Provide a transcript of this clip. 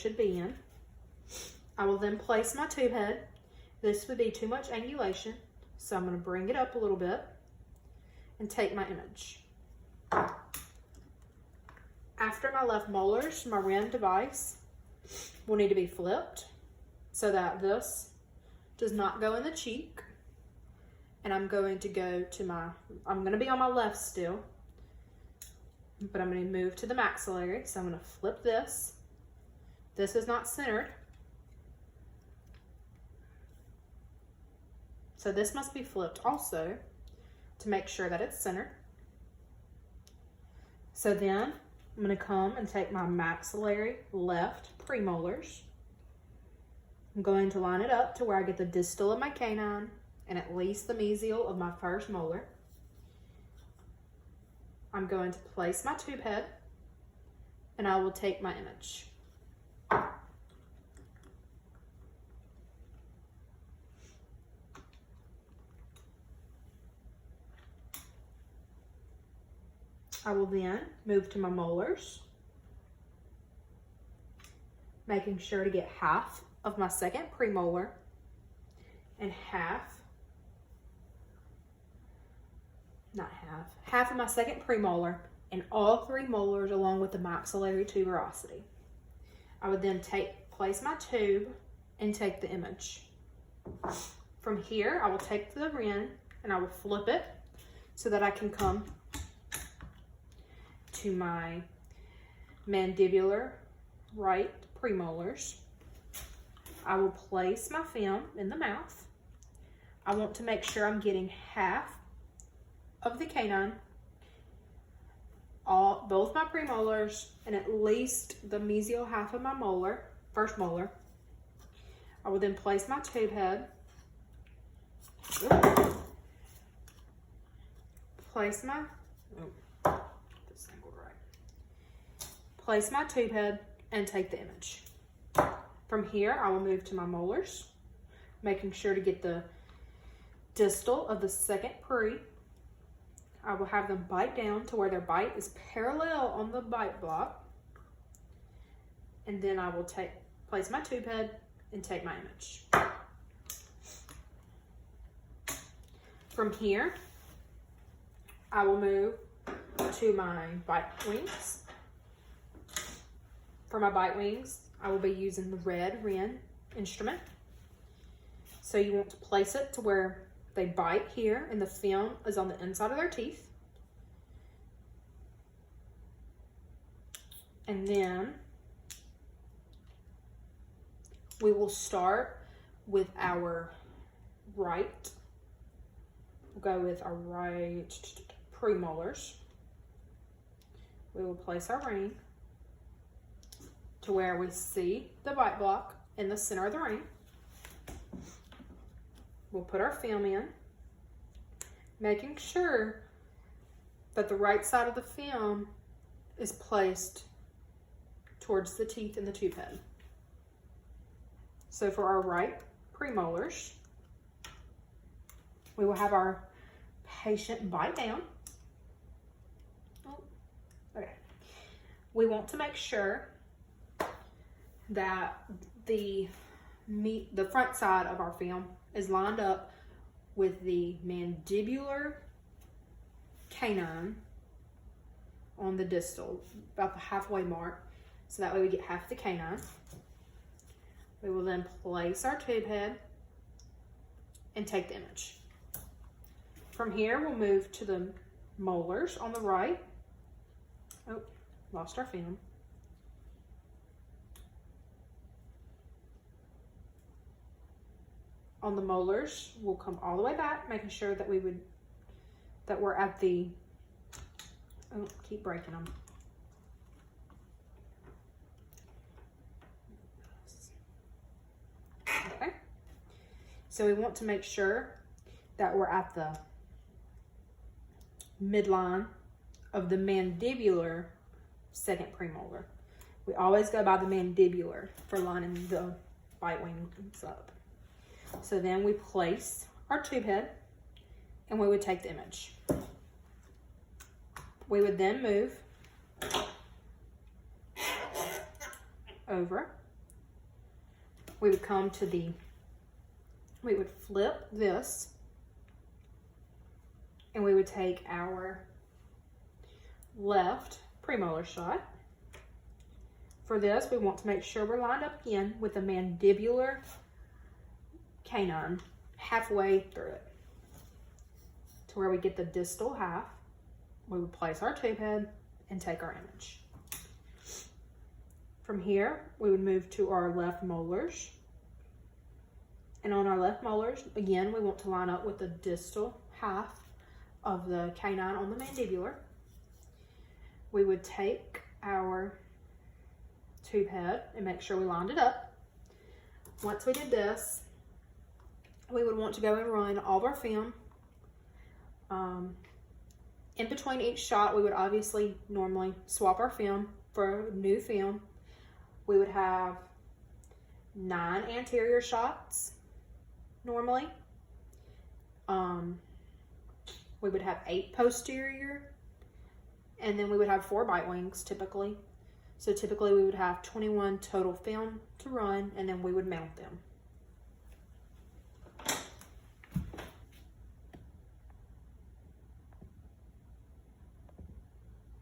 should be in. I will then place my tube head. This would be too much angulation, so I'm going to bring it up a little bit and take my image. After my left molars, my Ren device will need to be flipped so that this does not go in the cheek. And I'm going to go to I'm going to be on my left still, but I'm going to move to the maxillary. So I'm going to flip this. This is not centered. So this must be flipped also to make sure that it's centered. So then I'm going to come and take my maxillary left premolars. I'm going to line it up to where I get the distal of my canine and at least the mesial of my first molar. I'm going to place my tube head and I will take my image. I will then move to my molars, making sure to get half of my second premolar and half of my second premolar and all three molars along with the maxillary tuberosity. I would then place my tube and take the image. From here, I will take the Ren and I will flip it so that I can come to my mandibular right premolars. I will place my film in the mouth. I want to make sure I'm getting half of the canine, both my premolars, and at least the mesial half of my molar, first molar. I will then place my tube head. Place my tube head and take the image. From here, I will move to my molars, making sure to get the distal of the second pre. I will have them bite down to where their bite is parallel on the bite block. And then I will place my tube head and take my image. From here, I will move to my bite wings. For my bite wings, I will be using the red Ren instrument. So you want to place it to where they bite here and the film is on the inside of their teeth. And then we will start with our right. We'll go with our right premolars. We will place our ring to where we see the bite block in the center of the ring. We'll put our film in, making sure that the right side of the film is placed towards the teeth and the tube head. So for our right premolars, we will have our patient bite down. Okay. We want to make sure that the front side of our film is lined up with the mandibular canine on the distal, about the halfway mark, so that way we get half the canine. We will then place our tube head and take the image. From here, we'll move to the molars on the right. Oh, lost our film. On the molars, we'll come all the way back, making sure that we're at the, oh, keep breaking them. Okay. So we want to make sure that we're at the midline of the mandibular second premolar. We always go by the mandibular for lining the bite wings up. So then we place our tube head and we would take the image. We would then move over we would come to we would flip this, and we would take our left premolar shot. For this, we want to make sure we're lined up again with the mandibular canine halfway through it to where we get the distal half. We would place our tube head and take our image. From here, we would move to our left molars. And on our left molars, again, we want to line up with the distal half of the canine on the mandibular. We would take our tube head and make sure we lined it up. Once we did this, we would want to go and run all of our film. In between each shot, we would obviously normally swap our film for new film. We would have 9 anterior shots normally. We would have 8 posterior, and then we would have 4 bite wings typically. So typically we would have 21 total film to run, and then we would mount them.